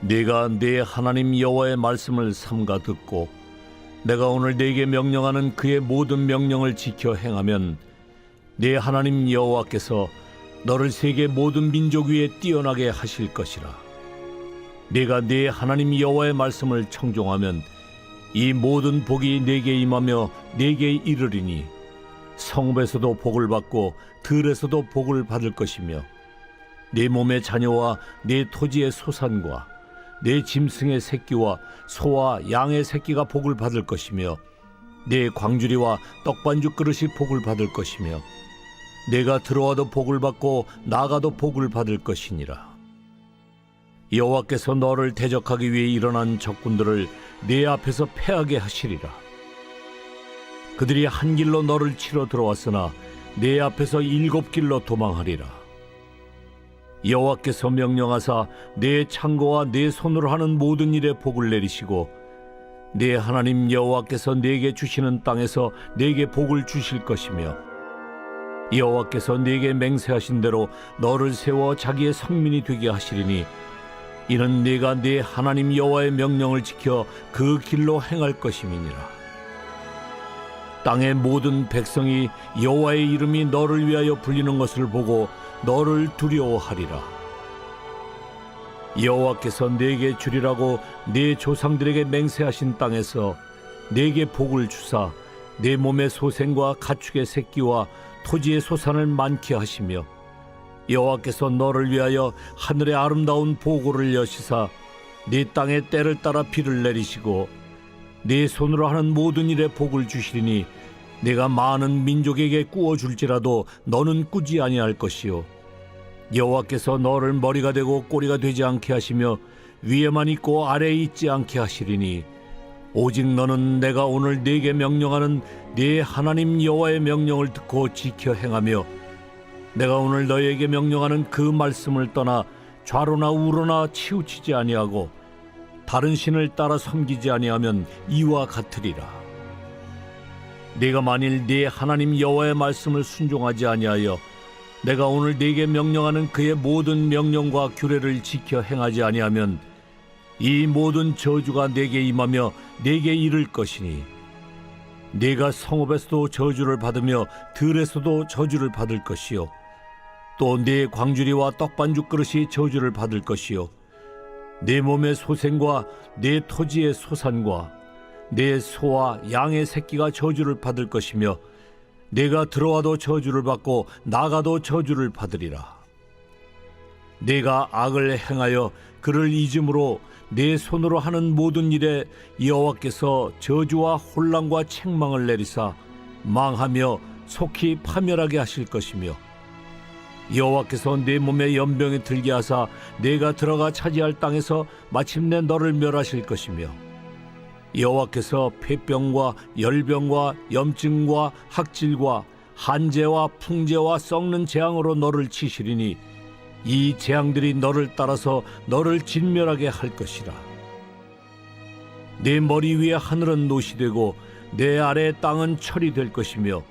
네가 네 하나님 여호와의 말씀을 삼가 듣고 내가 오늘 네게 명령하는 그의 모든 명령을 지켜 행하면 네 하나님 여호와께서 너를 세계 모든 민족 위에 뛰어나게 하실 것이라. 네가 네 하나님 여호와의 말씀을 청종하면 이 모든 복이 네게 임하며 네게 이르리니 성읍에서도 복을 받고 들에서도 복을 받을 것이며 네 몸의 자녀와 네 토지의 소산과 네 짐승의 새끼와 소와 양의 새끼가 복을 받을 것이며 네 광주리와 떡반죽 그릇이 복을 받을 것이며 내가 들어와도 복을 받고 나가도 복을 받을 것이니라. 여호와께서 너를 대적하기 위해 일어난 적군들을 네 앞에서 패하게 하시리라. 그들이 한 길로 너를 치러 들어왔으나 네 앞에서 7길로 도망하리라. 여호와께서 명령하사 네 창고와 네 손으로 하는 모든 일에 복을 내리시고 네 하나님 여호와께서 네게 주시는 땅에서 네게 복을 주실 것이며 여호와께서 네게 맹세하신 대로 너를 세워 자기의 성민이 되게 하시리니 이는 네가 네 하나님 여호와의 명령을 지켜 그 길로 행할 것임이니라. 땅의 모든 백성이 여호와의 이름이 너를 위하여 불리는 것을 보고 너를 두려워하리라. 여호와께서 네게 주리라고 네 조상들에게 맹세하신 땅에서 네게 복을 주사 네 몸의 소생과 가축의 새끼와 토지의 소산을 많게 하시며 여호와께서 너를 위하여 하늘의 아름다운 보고를 여시사 네 땅에 때를 따라 비를 내리시고 네 손으로 하는 모든 일에 복을 주시리니 내가 많은 민족에게 꾸어줄지라도 너는 꾸지 아니할 것이요 여호와께서 너를 머리가 되고 꼬리가 되지 않게 하시며 위에만 있고 아래에 있지 않게 하시리니 오직 너는 내가 오늘 네게 명령하는 네 하나님 여호와의 명령을 듣고 지켜 행하며 내가 오늘 너에게 명령하는 그 말씀을 떠나 좌로나 우로나 치우치지 아니하고 다른 신을 따라 섬기지 아니하면 이와 같으리라. 네가 만일 네 하나님 여호와의 말씀을 순종하지 아니하여 내가 오늘 네게 명령하는 그의 모든 명령과 규례를 지켜 행하지 아니하면 이 모든 저주가 네게 임하며 네게 이를 것이니 네가 성읍에서도 저주를 받으며 들에서도 저주를 받을 것이요 또 네 광주리와 떡반죽 그릇이 저주를 받을 것이요 네 몸의 소생과 네 토지의 소산과 네 소와 양의 새끼가 저주를 받을 것이며 네가 들어와도 저주를 받고 나가도 저주를 받으리라. 네가 악을 행하여 그를 잊음으로 네 손으로 하는 모든 일에 여호와께서 저주와 혼란과 책망을 내리사 망하며 속히 파멸하게 하실 것이며 여호와께서 네 몸에 연병이 들게 하사 네가 들어가 차지할 땅에서 마침내 너를 멸하실 것이며 여호와께서 폐병과 열병과 염증과 학질과 한재와 풍재와 썩는 재앙으로 너를 치시리니 이 재앙들이 너를 따라서 너를 진멸하게 할 것이라. 네 머리 위에 하늘은 노시 되고 내 아래 땅은 철이 될 것이며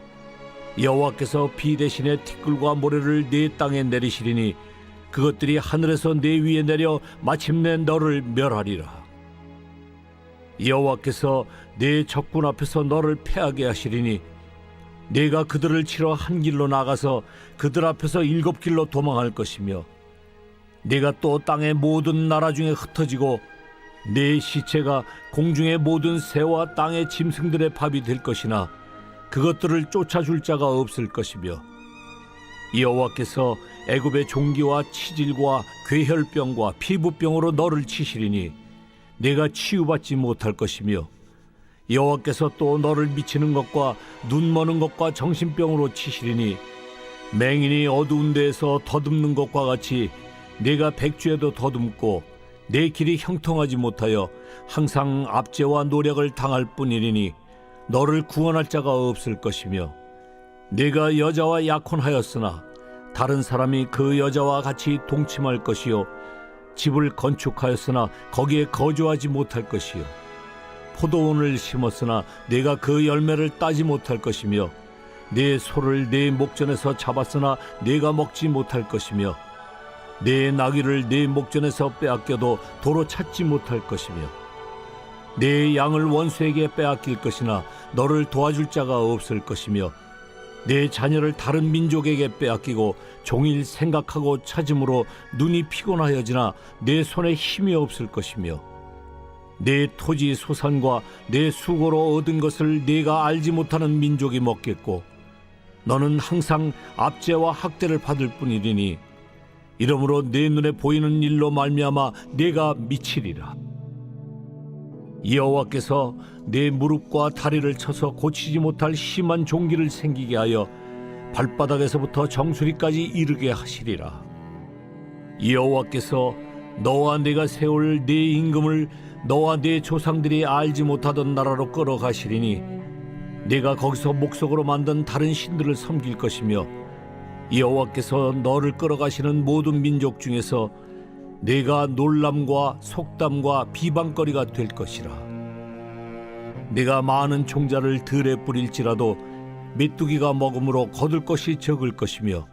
여호와께서 비 대신에 티끌과 모래를 네 땅에 내리시리니 그것들이 하늘에서 네 위에 내려 마침내 너를 멸하리라. 여호와께서 네 적군 앞에서 너를 패하게 하시리니 네가 그들을 치러 한 길로 나가서 그들 앞에서 7길로 도망할 것이며 네가 또 땅의 모든 나라 중에 흩어지고 네 시체가 공중의 모든 새와 땅의 짐승들의 밥이 될 것이나 그것들을 쫓아줄 자가 없을 것이며 여호와께서 애굽의 종기와 치질과 괴혈병과 피부병으로 너를 치시리니 네가 치유받지 못할 것이며 여호와께서 또 너를 미치는 것과 눈 머는 것과 정신병으로 치시리니 맹인이 어두운 데에서 더듬는 것과 같이 네가 백주에도 더듬고 내 길이 형통하지 못하여 항상 압제와 노력을 당할 뿐이니 너를 구원할 자가 없을 것이며 네가 여자와 약혼하였으나 다른 사람이 그 여자와 같이 동침할 것이요 집을 건축하였으나 거기에 거주하지 못할 것이요 포도원을 심었으나 네가 그 열매를 따지 못할 것이며 네 소를 네 목전에서 잡았으나 네가 먹지 못할 것이며 내 나귀를 내 목전에서 빼앗겨도 도로 찾지 못할 것이며 내 양을 원수에게 빼앗길 것이나 너를 도와줄 자가 없을 것이며 내 자녀를 다른 민족에게 빼앗기고 종일 생각하고 찾음으로 눈이 피곤하여지나 내 손에 힘이 없을 것이며 내 토지 소산과 내 수고로 얻은 것을 네가 알지 못하는 민족이 먹겠고 너는 항상 압제와 학대를 받을 뿐이리니 이러므로 내 눈에 보이는 일로 말미암아 네가 미치리라. 여호와께서 내 무릎과 다리를 쳐서 고치지 못할 심한 종기를 생기게 하여 발바닥에서부터 정수리까지 이르게 하시리라. 여호와께서 너와 내가 세울 네 임금을 너와 네 조상들이 알지 못하던 나라로 끌어가시리니 네가 거기서 목석으로 만든 다른 신들을 섬길 것이며 여호와께서 너를 끌어가시는 모든 민족 중에서 네가 놀람과 속담과 비방거리가 될 것이라. 네가 많은 종자를 들에 뿌릴지라도 메뚜기가 먹음으로 거둘 것이 적을 것이며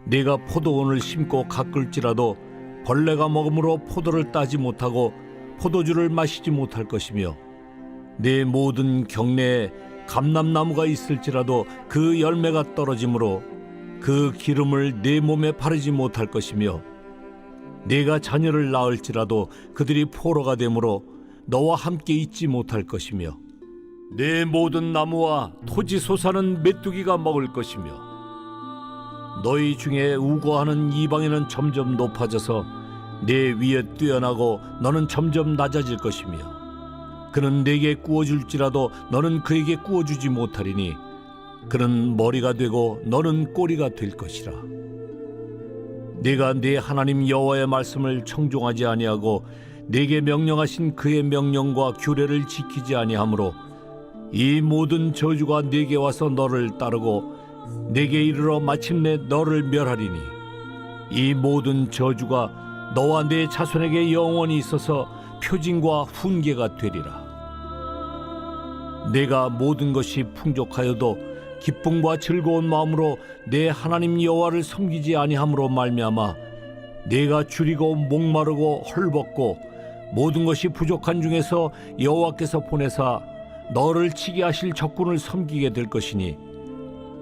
네가 포도원을 심고 가꿀지라도 벌레가 먹음으로 포도를 따지 못하고 포도주를 마시지 못할 것이며 내 모든 경내에 감람나무가 있을지라도 그 열매가 떨어지므로 그 기름을 내 몸에 바르지 못할 것이며 네가 자녀를 낳을지라도 그들이 포로가 되므로 너와 함께 있지 못할 것이며 내 모든 나무와 토지 소사는 메뚜기가 먹을 것이며 너희 중에 우고하는 이방인은 점점 높아져서 내 위에 뛰어나고 너는 점점 낮아질 것이며 그는 네게 구워줄지라도 너는 그에게 구워주지 못하리니 그는 머리가 되고 너는 꼬리가 될 것이라. 네가 네 하나님 여호와의 말씀을 청종하지 아니하고 네게 명령하신 그의 명령과 규례를 지키지 아니하므로 이 모든 저주가 네게 와서 너를 따르고 네게 이르러 마침내 너를 멸하리니 이 모든 저주가 너와 네 자손에게 영원히 있어서 표징과 훈계가 되리라. 내가 모든 것이 풍족하여도 기쁨과 즐거운 마음으로 내 하나님 여호와를 섬기지 아니함으로 말미암아 내가 줄이고 목마르고 헐벗고 모든 것이 부족한 중에서 여호와께서 보내사 너를 치게 하실 적군을 섬기게 될 것이니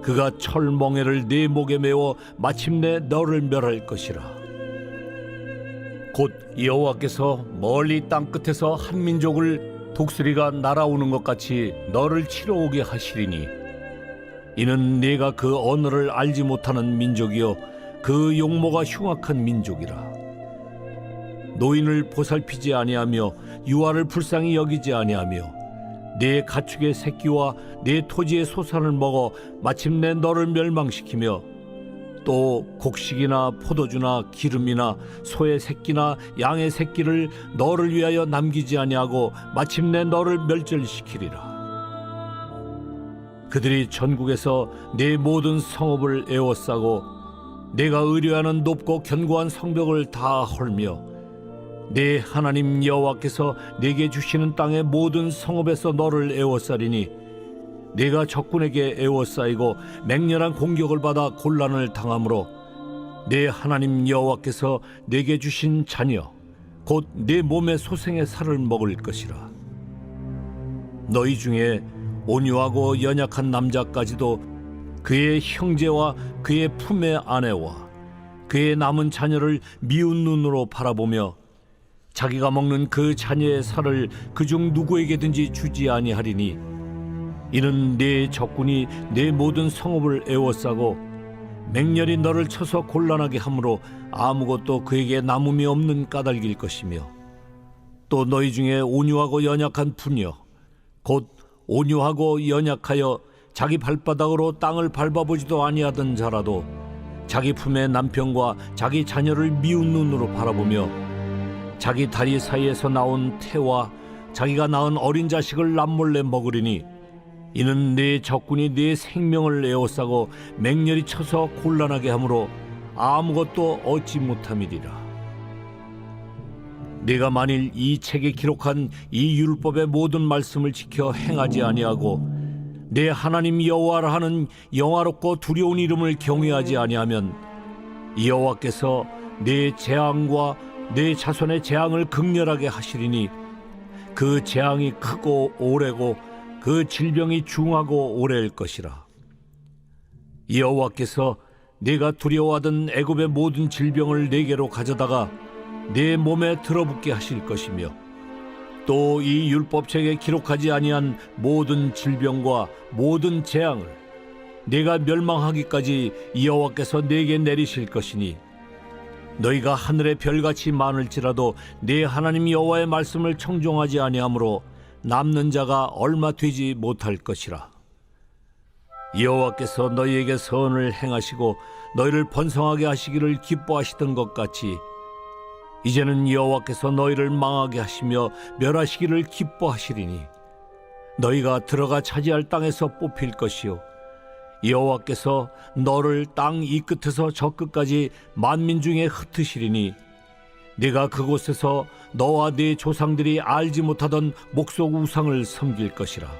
그가 철멍에를 네 목에 메워 마침내 너를 멸할 것이라. 곧 여호와께서 멀리 땅끝에서 한 민족을 독수리가 날아오는 것 같이 너를 치러 오게 하시리니 이는 네가 그 언어를 알지 못하는 민족이요 그 용모가 흉악한 민족이라. 노인을 보살피지 아니하며 유아를 불쌍히 여기지 아니하며 내 가축의 새끼와 내 토지의 소산을 먹어 마침내 너를 멸망시키며 또 곡식이나 포도주나 기름이나 소의 새끼나 양의 새끼를 너를 위하여 남기지 아니하고 마침내 너를 멸절시키리라. 그들이 전국에서 내 모든 성읍을 에워싸고 내가 의뢰하는 높고 견고한 성벽을 다 헐며 내 하나님 여호와께서 내게 주시는 땅의 모든 성읍에서 너를 에워싸리니 내가 적군에게 에워싸이고 맹렬한 공격을 받아 곤란을 당하므로 내 하나님 여호와께서 내게 주신 자녀 곧 내 몸의 소생의 살을 먹을 것이라. 너희 중에 온유하고 연약한 남자까지도 그의 형제와 그의 품의 아내와 그의 남은 자녀를 미운 눈으로 바라보며 자기가 먹는 그 자녀의 살을 그중 누구에게든지 주지 아니하리니 이는 네 적군이 네 모든 성읍을 에워싸고 맹렬히 너를 쳐서 곤란하게 함으로 아무것도 그에게 남음이 없는 까닭일 것이며 또 너희 중에 온유하고 연약한 부녀 곧 온유하고 연약하여 자기 발바닥으로 땅을 밟아보지도 아니하던 자라도 자기 품의 남편과 자기 자녀를 미운 눈으로 바라보며 자기 다리 사이에서 나온 태와 자기가 낳은 어린 자식을 남몰래 먹으리니 이는 네 적군이 네 생명을 에워싸고 맹렬히 쳐서 곤란하게 함으로 아무것도 얻지 못함이리라. 네가 만일 이 책에 기록한 이 율법의 모든 말씀을 지켜 행하지 아니하고 내 하나님 여호와라 하는 영화롭고 두려운 이름을 경외하지 아니하면 여호와께서 내 재앙과 내 자손의 재앙을 극렬하게 하시리니 그 재앙이 크고 오래고 그 질병이 중하고 오래일 것이라. 여호와께서 네가 두려워하던 애굽의 모든 질병을 네게로 가져다가 내 몸에 들어붙게 하실 것이며 또 이 율법책에 기록하지 아니한 모든 질병과 모든 재앙을 네가 멸망하기까지 여호와께서 네게 내리실 것이니 너희가 하늘의 별같이 많을지라도 네 하나님 여호와의 말씀을 청종하지 아니하므로 남는 자가 얼마 되지 못할 것이라. 여호와께서 너희에게 선을 행하시고 너희를 번성하게 하시기를 기뻐하시던 것 같이 이제는 여호와께서 너희를 망하게 하시며 멸하시기를 기뻐하시리니 너희가 들어가 차지할 땅에서 뽑힐 것이요 여호와께서 너를 땅 이 끝에서 저 끝까지 만민 중에 흩으시리니 네가 그곳에서 너와 네 조상들이 알지 못하던 목석 우상을 섬길 것이라.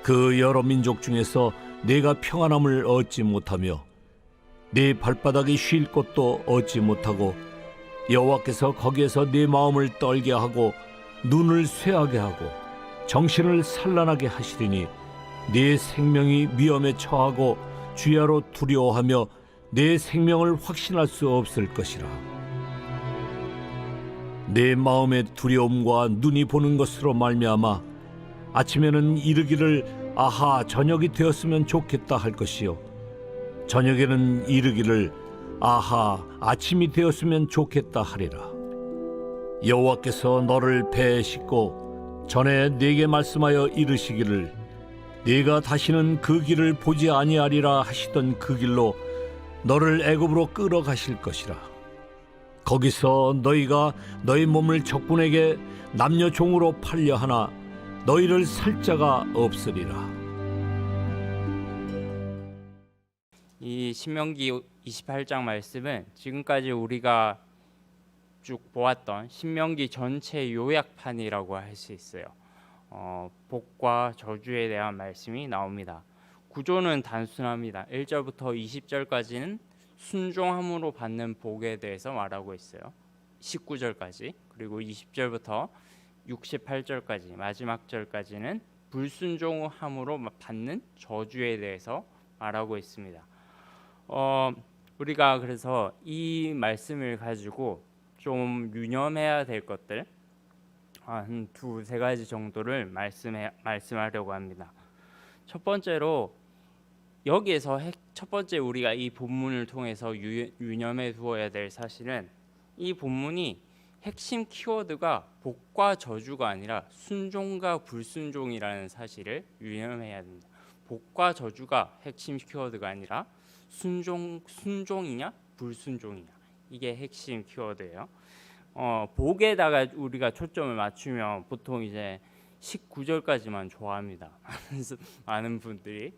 그 여러 민족 중에서 네가 평안함을 얻지 못하며 네 발바닥이 쉴 곳도 얻지 못하고 여호와께서 거기에서 네 마음을 떨게 하고 눈을 쇠하게 하고 정신을 산란하게 하시리니 네 생명이 위험에 처하고 주야로 두려워하며 내 생명을 확신할 수 없을 것이라. 내 마음의 두려움과 눈이 보는 것으로 말미암아 아침에는 이르기를 아하 저녁이 되었으면 좋겠다 할 것이요 저녁에는 이르기를 아하 아침이 되었으면 좋겠다 하리라. 여호와께서 너를 배에 싣고 전에 네게 말씀하여 이르시기를 네가 다시는 그 길을 보지 아니하리라 하시던 그 길로 너를 애굽으로 끌어가실 것이라. 거기서 너희가 너희 몸을 적군에게 남녀 종으로 팔려 하나 너희를 살 자가 없으리라. 이 신명기 28장 말씀은 지금까지 우리가 쭉 보았던 신명기 전체 요약판이라고 할 수 있어요. 복과 저주에 대한 말씀이 나옵니다. 구조는 단순합니다. 1절부터 20절까지는 순종함으로 받는 복에 대해서 말하고 있어요. 19절까지. 그리고 20절부터 68절까지 마지막 절까지는 불순종함으로 받는 저주에 대해서 말하고 있습니다. 우리가 그래서 이 말씀을 가지고 좀 유념해야 될 것들 한 두세 가지 정도를 말씀하려고 합니다. 첫 번째로 여기에서 첫 번째 우리가 이 본문을 통해서 유념해 두어야 될 사실은 이 본문이 핵심 키워드가 복과 저주가 아니라 순종과 불순종이라는 사실을 유념해야 됩니다. 복과 저주가 핵심 키워드가 아니라 순종이냐 불순종이냐 이게 핵심 키워드예요. 복에다가 우리가 초점을 맞추면 보통 이제 19절까지만 좋아합니다. 많은 분들이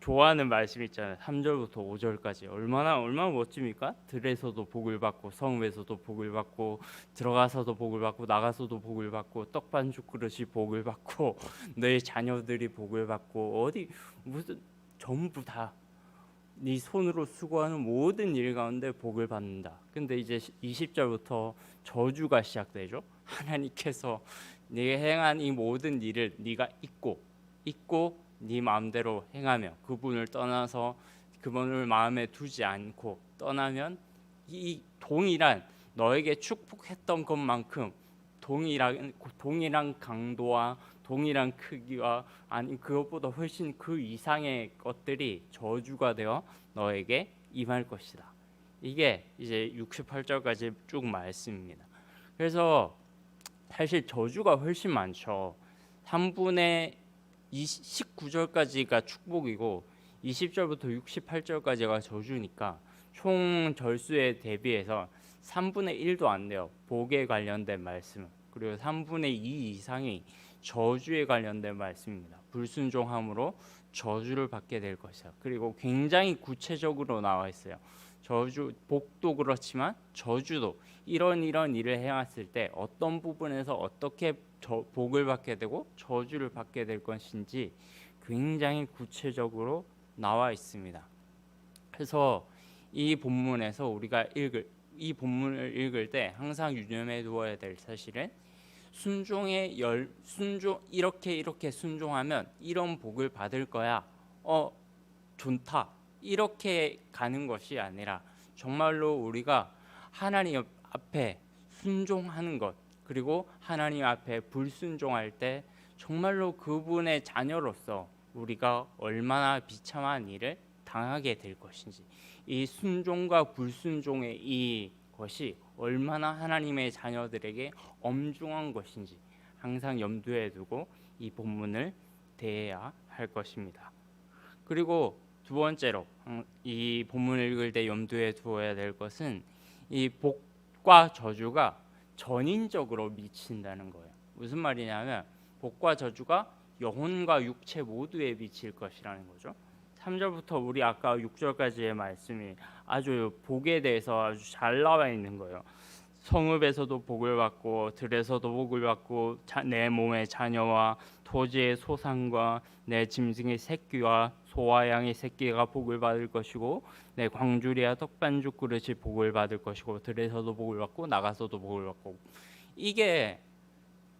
좋아하는 말씀 있잖아요. 3절부터 5절까지 얼마나 멋집니까? 들에서도 복을 받고 성읍에서도 복을 받고 들어가서도 복을 받고 나가서도 복을 받고 떡반죽 그릇이 복을 받고 너의 자녀들이 복을 받고 어디 무슨 전부 다 네 손으로 수고하는 모든 일 가운데 복을 받는다. 근데 이제 20절부터 저주가 시작되죠. 하나님께서 네가 행한 이 모든 일을 네가 잊고 네 마음대로 행하며 그분을 떠나서 그분을 마음에 두지 않고 떠나면 이 동일한 너에게 축복했던 것만큼 동일한 강도와 동일한 크기와 아니 그것보다 훨씬 그 이상의 것들이 저주가 되어 너에게 임할 것이다. 이게 이제 68절까지 쭉 말씀입니다. 그래서 사실 저주가 훨씬 많죠. 3분의 19절까지가 축복이고 20절부터 68절까지가 저주니까 총 절수에 대비해서 3분의 1도 안 돼요. 복에 관련된 말씀. 그리고 3분의 2 이상이 저주에 관련된 말씀입니다. 불순종함으로 저주를 받게 될 것이다. 그리고 굉장히 구체적으로 나와 있어요. 복도 그렇지만 저주도 이런 일을 해왔을 때 어떤 부분에서 어떻게 복을 받게 되고 저주를 받게 될 것인지 굉장히 구체적으로 나와 있습니다. 그래서 이 본문에서 우리가 이 본문을 읽을 때 항상 유념해 두어야 될 사실은 이렇게 순종하면 이런 복을 받을 거야. 좋다. 이렇게 가는 것이 아니라 정말로 우리가 하나님 앞에 순종하는 것, 그리고 하나님 앞에 불순종할 때 정말로 그분의 자녀로서 우리가 얼마나 비참한 일을 당하게 될 것인지, 이 순종과 불순종의 이 것이 얼마나 하나님의 자녀들에게 엄중한 것인지 항상 염두에 두고 이 본문을 대해야 할 것입니다. 그리고 두 번째로 이 본문을 읽을 때 염두에 두어야 될 것은 이 복과 저주가 전인적으로 미친다는 거예요. 무슨 말이냐면 복과 저주가 영혼과 육체 모두에 미칠 것이라는 거죠. 3절부터 우리 아까 6절까지의 말씀이 아주 복에 대해서 아주 잘 나와 있는 거예요. 성읍에서도 복을 받고 들에서도 복을 받고 내 몸의 자녀와 토지의 소산과 내 짐승의 새끼와 소와 양의 새끼가 복을 받을 것이고 내 광주리와 떡반죽 그릇이 복을 받을 것이고 들에서도 복을 받고 나가서도 복을 받고. 이게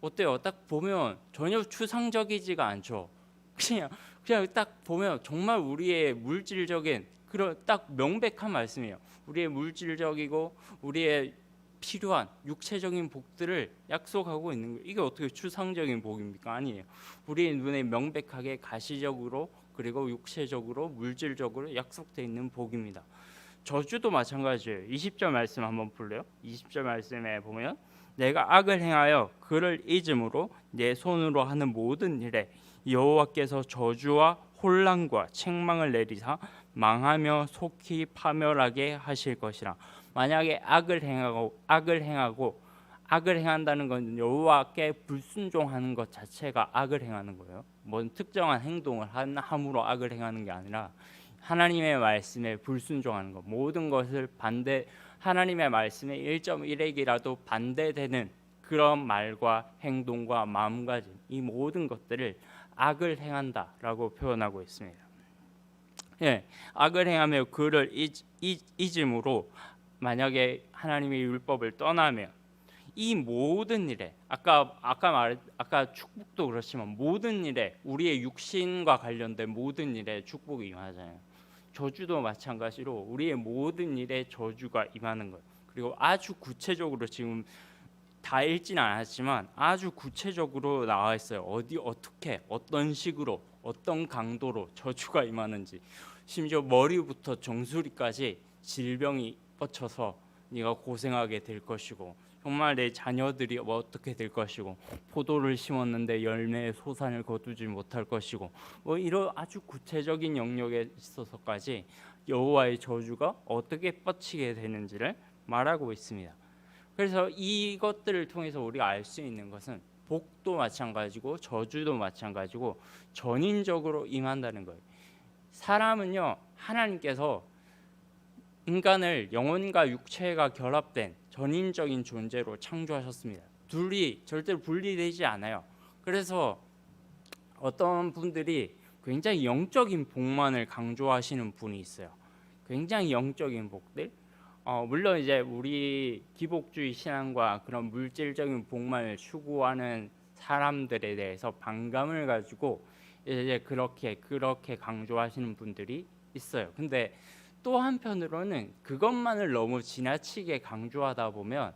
어때요? 딱 보면 전혀 추상적이지가 않죠. 그냥 딱 보면 정말 우리의 물질적인 그런 딱 명백한 말씀이에요. 우리의 물질적이고 우리의 필요한 육체적인 복들을 약속하고 있는 거예요. 이게 어떻게 추상적인 복입니까? 아니에요. 우리의 눈에 명백하게 가시적으로 그리고 육체적으로 물질적으로 약속되어 있는 복입니다. 저주도 마찬가지예요. 20절 말씀 한번 볼래요? 20절 말씀에 보면 내가 악을 행하여 그를 잊음으로 내 손으로 하는 모든 일에 여호와께서 저주와 혼란과 책망을 내리사 망하며 속히 파멸하게 하실 것이라. 만약에 악을 행한다는 건 여호와께 불순종하는 것 자체가 악을 행하는 거예요. 뭔 특정한 행동을 함으로 악을 행하는 게 아니라 하나님의 말씀에 불순종하는 것, 모든 것을 하나님의 말씀에 1.1핵이라도 반대되는 그런 말과 행동과 마음가짐, 이 모든 것들을 악을 행한다라고 표현하고 있습니다. 예, 악을 행하며 그를 잊음으로 만약에 하나님의 율법을 떠나면 이 모든 일에 아까 축복도 그렇지만 모든 일에 우리의 육신과 관련된 모든 일에 축복이 임하잖아요. 저주도 마찬가지로 우리의 모든 일에 저주가 임하는 거예요. 그리고 아주 구체적으로 지금 다 읽지는 않았지만 아주 구체적으로 나와 있어요. 어떻게 어떤 식으로 어떤 강도로 저주가 임하는지, 심지어 머리부터 정수리까지 질병이 뻗쳐서 네가 고생하게 될 것이고 정말 내 자녀들이 어떻게 될 것이고 포도를 심었는데 열매의 소산을 거두지 못할 것이고 이런 아주 구체적인 영역에 있어서까지 여호와의 저주가 어떻게 뻗치게 되는지를 말하고 있습니다. 그래서 이것들을 통해서 우리가 알 수 있는 것은 복도 마찬가지고 저주도 마찬가지고 전인적으로 임한다는 거예요. 사람은요, 하나님께서 인간을 영혼과 육체가 결합된 전인적인 존재로 창조하셨습니다. 둘이 절대로 분리되지 않아요. 그래서 어떤 분들이 굉장히 영적인 복만을 강조하시는 분이 있어요. 굉장히 영적인 복들. 물론 이제 우리 기복주의 신앙과 그런 물질적인 복만을 추구하는 사람들에 대해서 반감을 가지고 이제 그렇게 강조하시는 분들이 있어요. 근데 또 한편으로는 그것만을 너무 지나치게 강조하다 보면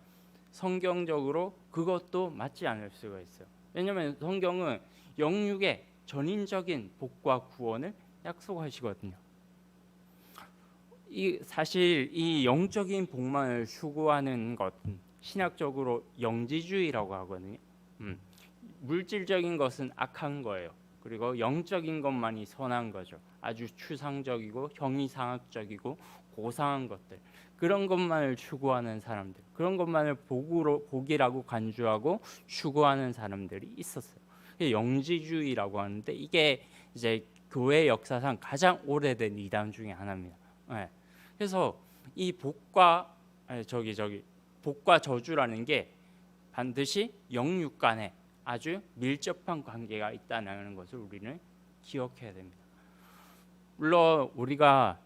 성경적으로 그것도 맞지 않을 수가 있어요. 왜냐하면 성경은 영육의 전인적인 복과 구원을 약속하시거든요. 사실 이 영적인 복만을 추구하는 것은 신학적으로 영지주의라고 하거든요. 물질적인 것은 악한 거예요. 그리고 영적인 것만이 선한 거죠. 아주 추상적이고 형이상학적이고 고상한 것들, 그런 것만을 추구하는 사람들, 그런 것만을 복이라고 간주하고 추구하는 사람들이 있었어요. 영지주의라고 하는데 이게 이제 교회 역사상 가장 오래된 이단 중에 하나입니다. 네. 그래서 이 복과 저주라는 게 반드시 영육 간에 아주 밀접한 관계가 있다는 것을 우리는 기억해야 됩니다. 물론 우리가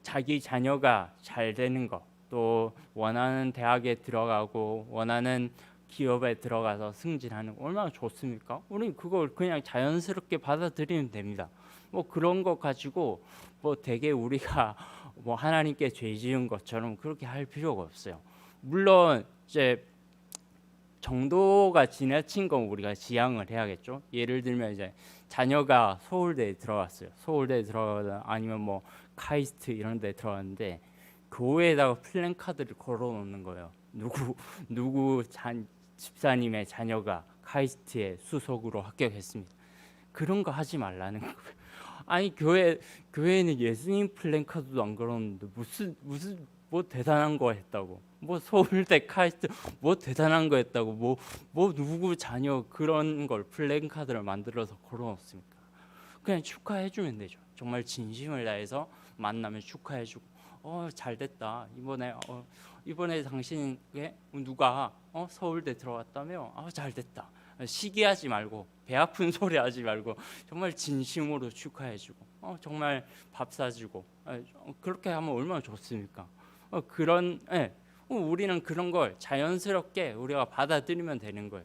자기 자녀가 잘 되는 것, 또 원하는 대학에 들어가고 원하는 기업에 들어가서 승진하는 거 얼마나 좋습니까? 우리 그걸 그냥 자연스럽게 받아들이면 됩니다. 뭐 그런 거 가지고 뭐 되게 우리가 뭐 하나님께 죄 지은 것처럼 그렇게 할 필요가 없어요. 물론 이제 정도가 지나친 건 우리가 지양을 해야겠죠. 예를 들면 이제 자녀가 서울대에 들어갔어요. 서울대에 들어가다 아니면 뭐 카이스트 이런 데 들어갔는데 교회에다가 플랜카드를 걸어 놓는 거예요. 누구 집사님의 자녀가 카이스트에 수석으로 합격했습니다. 그런 거 하지 말라는 거예요. 아니 교회는 예수님 플랜카드도 안 걸었는데 무슨 뭐 대단한 거 했다고, 뭐 서울대 카이스트 뭐 대단한 거 했다고, 뭐 누구 자녀 그런 걸 플랜카드를 만들어서 걸어놓습니까? 그냥 축하해주면 되죠. 정말 진심을 다해서 만나면 축하해주고, 잘됐다, 이번에 당신에 누가 서울대 들어왔다며, 잘됐다, 시기하지 말고 배 아픈 소리 하지 말고 정말 진심으로 축하해주고, 정말 밥 사주고, 그렇게 하면 얼마나 좋습니까? 우리는 그런 걸 자연스럽게 우리가 받아들이면 되는 거예요.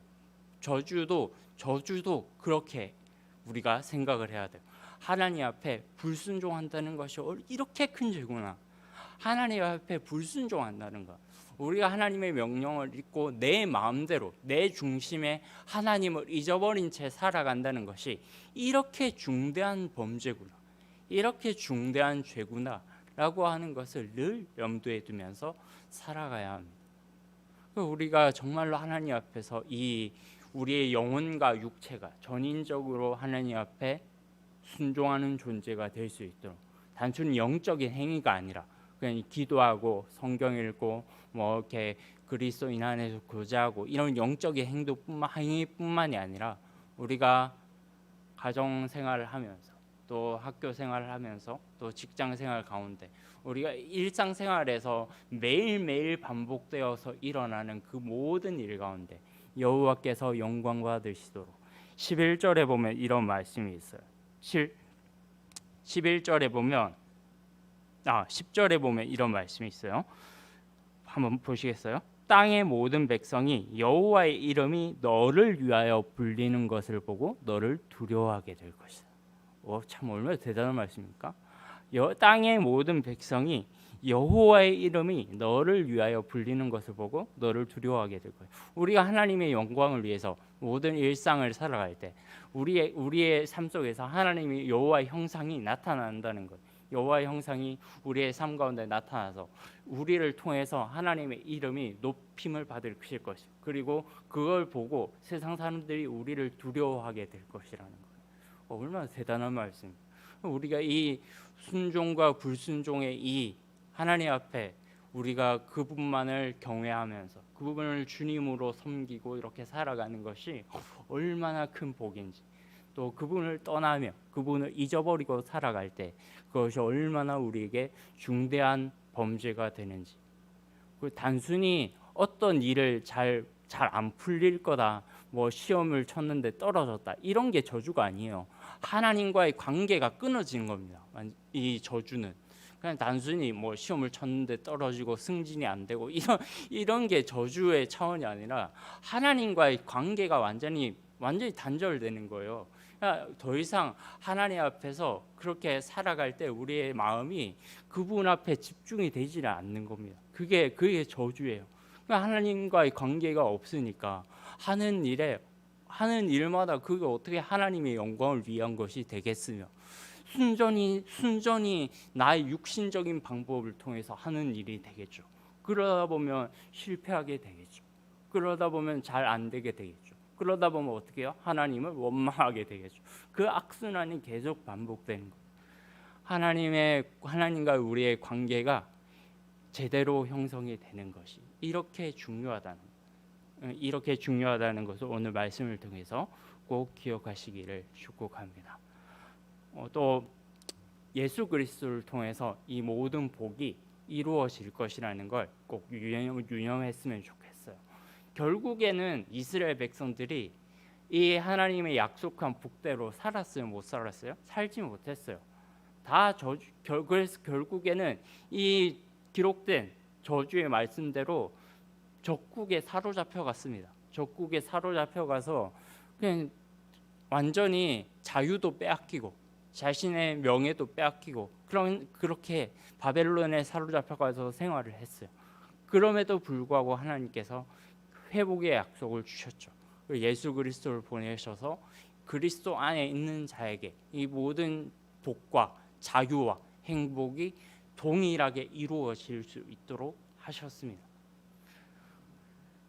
저주도 그렇게 우리가 생각을 해야 돼요. 하나님 앞에 불순종한다는 것이 이렇게 큰 죄구나. 하나님 앞에 불순종한다는 것. 우리가 하나님의 명령을 잊고 내 마음대로 내 중심에 하나님을 잊어버린 채 살아간다는 것이 이렇게 중대한 범죄구나, 이렇게 중대한 죄구나 라고 하는 것을 늘 염두에 두면서 살아가야 합니다. 우리가 정말로 하나님 앞에서 이 우리의 영혼과 육체가 전인적으로 하나님 앞에 순종하는 존재가 될 수 있도록, 단순히 영적인 행위가 아니라 그냥 기도하고 성경 읽고 뭐 이렇게 그리스도인 안에서 교제하고 이런 영적인 행위뿐만이 아니라 우리가 가정 생활을 하면서 또 학교 생활을 하면서 또 직장 생활 가운데 우리가 일상생활에서 매일매일 반복되어서 일어나는 그 모든 일 가운데 여호와께서 영광 받으시도록 11절에 보면 이런 말씀이 있어요. 11절에 보면 10절에 보면 이런 말씀이 있어요. 한번 보시겠어요? 땅의 모든 백성이 여호와의 이름이 너를 위하여 불리는 것을 보고 너를 두려워하게 될 것이다. 참 얼마나 대단한 말씀입니까? 땅의 모든 백성이 여호와의 이름이 너를 위하여 불리는 것을 보고 너를 두려워하게 될 거예요. 우리가 하나님의 영광을 위해서 모든 일상을 살아갈 때 우리의 삶 속에서 하나님의 여호와의 형상이 나타난다는 것. 여호와의 형상이 우리의 삶 가운데 나타나서 우리를 통해서 하나님의 이름이 높임을 받을 것이고, 그리고 그걸 보고 세상 사람들이 우리를 두려워하게 될 것이라는 거예요. 얼마나 대단한 말씀입니다. 우리가 이 순종과 불순종의 이 하나님 앞에 우리가 그분만을 경외하면서 그분을 주님으로 섬기고 이렇게 살아가는 것이 얼마나 큰 복인지, 또 그분을 떠나며 그분을 잊어버리고 살아갈 때 그것이 얼마나 우리에게 중대한 범죄가 되는지. 단순히 어떤 일을 잘 안 풀릴 거다, 뭐 시험을 쳤는데 떨어졌다, 이런 게 저주가 아니에요. 하나님과의 관계가 끊어지는 겁니다. 이 저주는 그냥 단순히 뭐 시험을 쳤는데 떨어지고 승진이 안 되고 이런 게 저주의 차원이 아니라 하나님과의 관계가 완전히 단절되는 거예요. 그러니까 더 이상 하나님 앞에서 그렇게 살아갈 때 우리의 마음이 그분 앞에 집중이 되지는 않는 겁니다. 그게 저주예요. 그러니까 하나님과의 관계가 없으니까 하는 일마다 그게 어떻게 하나님의 영광을 위한 것이 되겠으며, 순전히 나의 육신적인 방법을 통해서 하는 일이 되겠죠. 그러다 보면 실패하게 되겠죠. 그러다 보면 잘 안 되게 되겠죠. 그러다 보면 어떻게 해요? 하나님을 원망하게 되겠죠. 그 악순환이 계속 반복되는 거예요. 하나님과 우리의 관계가 제대로 형성이 되는 것이 이렇게 중요하다는 것을 오늘 말씀을 통해서 꼭 기억하시기를 축복합니다. 또 예수 그리스도를 통해서 이 모든 복이 이루어질 것이라는 걸 꼭 유념했으면 좋겠어요. 결국에는 이스라엘 백성들이 이 하나님의 약속한 복대로 살았어요, 못 살았어요? 살지 못했어요. 다 저주. 그래서 결국에는 이 기록된 저주의 말씀대로 적국에 사로잡혀 갔습니다. 적국에 사로잡혀 가서 그냥 완전히 자유도 빼앗기고 자신의 명예도 빼앗기고 그렇게 바벨론에 사로잡혀 가서 생활을 했어요. 그럼에도 불구하고 하나님께서 회복의 약속을 주셨죠. 예수 그리스도를 보내셔서 그리스도 안에 있는 자에게 이 모든 복과 자유와 행복이 동일하게 이루어질 수 있도록 하셨습니다.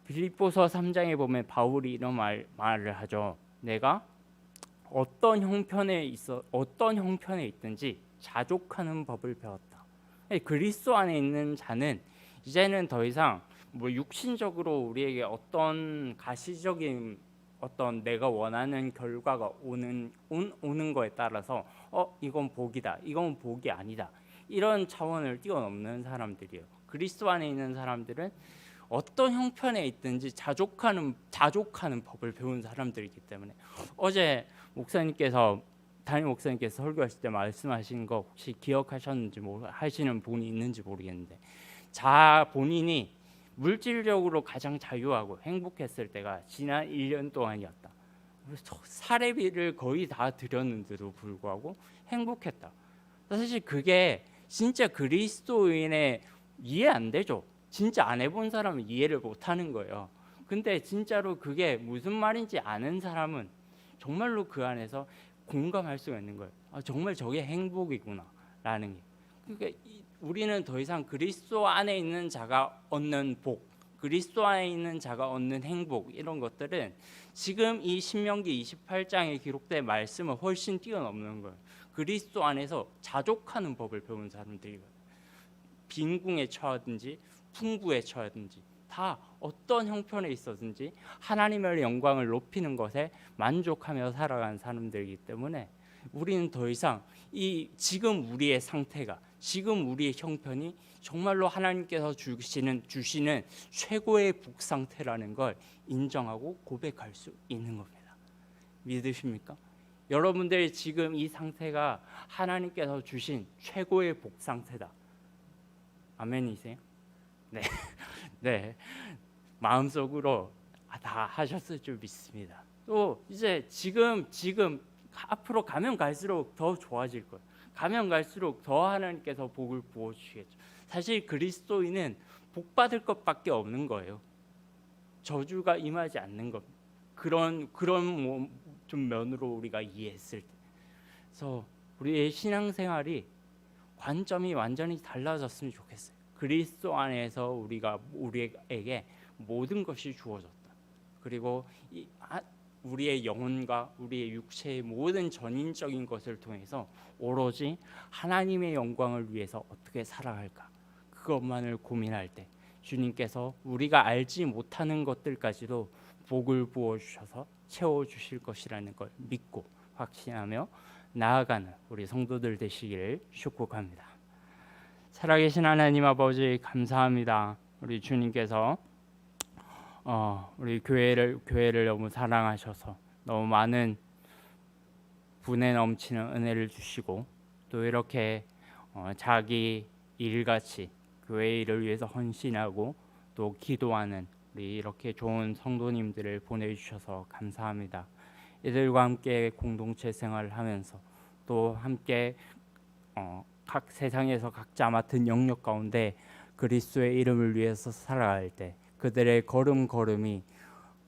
빌립보서 3장에 보면 바울이 이런 말을 하죠. 내가 어떤 형편에 있든지 자족하는 법을 배웠다. 그리스도 안에 있는 자는 이제는 더 이상 뭐 육신적으로 우리에게 어떤 가시적인 어떤 내가 원하는 결과가 오는 거에 따라서 이건 복이다, 이건 복이 아니다, 이런 차원을 뛰어넘는 사람들이에요. 그리스도 안에 있는 사람들은 어떤 형편에 있든지 자족하는 법을 배운 사람들이기 때문에 어제 담임 목사님께서 설교하실 때 말씀하신 거 혹시 기억하셨는지 하시는 분이 있는지 모르겠는데, 본인이 물질적으로 가장 자유하고 행복했을 때가 지난 1년 동안이었다. 사례비를 거의 다 드렸는데도 불구하고 행복했다. 사실 그게 진짜 그리스도인의 이해 안 되죠. 진짜 안 해본 사람은 이해를 못 하는 거예요. 근데 진짜로 그게 무슨 말인지 아는 사람은 정말로 그 안에서 공감할 수가 있는 거예요. 정말 저게 행복이구나 라는 게. 그러니까 우리는 더 이상 그리스도 안에 있는 자가 얻는 복, 그리스도 안에 있는 자가 얻는 행복, 이런 것들은 지금 이 신명기 28장에 기록된 말씀을 훨씬 뛰어넘는 거예요. 그리스도 안에서 자족하는 법을 배운 사람들이거든요. 빈궁에 처하든지 풍부에 처하든지 다 어떤 형편에 있었든지 하나님의 영광을 높이는 것에 만족하며 살아가는 사람들이기 때문에 우리는 더 이상 지금 우리의 상태가, 지금 우리의 형편이 정말로 하나님께서 주시는 최고의 복 상태라는 걸 인정하고 고백할 수 있는 겁니다. 믿으십니까? 여러분들의 지금 이 상태가 하나님께서 주신 최고의 복 상태다. 아멘이세요? 네. 네. 마음속으로 다 하셨을 줄 믿습니다. 또 이제 지금 앞으로 가면 갈수록 더 좋아질 거예요. 가면 갈수록 더 하나님께서 복을 부어 주시겠죠. 사실 그리스도인은 복 받을 것밖에 없는 거예요. 저주가 임하지 않는 것. 그런 좀 면으로 우리가 이해했을 때. 그래서 우리의 신앙생활이 관점이 완전히 달라졌으면 좋겠어요. 그리스도 안에서 우리에게 모든 것이 주어졌다. 그리고 우리의 영혼과 우리의 육체의 모든 전인적인 것을 통해서 오로지 하나님의 영광을 위해서 어떻게 살아갈까, 그것만을 고민할 때 주님께서 우리가 알지 못하는 것들까지도 복을 부어 주셔서 채워 주실 것이라는 걸 믿고 확신하며 나아가는 우리 성도들 되시기를 축복합니다. 살아계신 하나님 아버지, 감사합니다. 우리 주님께서 우리 교회를 너무 사랑하셔서 너무 많은 분에 넘치는 은혜를 주시고, 또 이렇게 자기 일같이 교회 일을 위해서 헌신하고 또 기도하는 우리 이렇게 좋은 성도님들을 보내주셔서 감사합니다. 이들과 함께 공동체 생활을 하면서 또 함께 각 세상에서 각자 맡은 영역 가운데 그리스도의 이름을 위해서 살아갈 때 그들의 걸음걸음이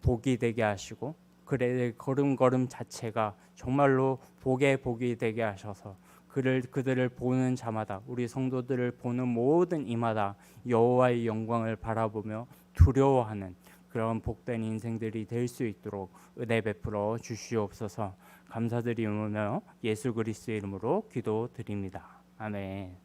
복이 되게 하시고, 그들의 걸음걸음 자체가 정말로 복이 되게 하셔서 그들을 보는 자마다, 우리 성도들을 보는 모든 이마다 여호와의 영광을 바라보며 두려워하는 그런 복된 인생들이 될 수 있도록 은혜 베풀어 주시옵소서. 감사드리며 예수 그리스도의 이름으로 기도드립니다. 아멘.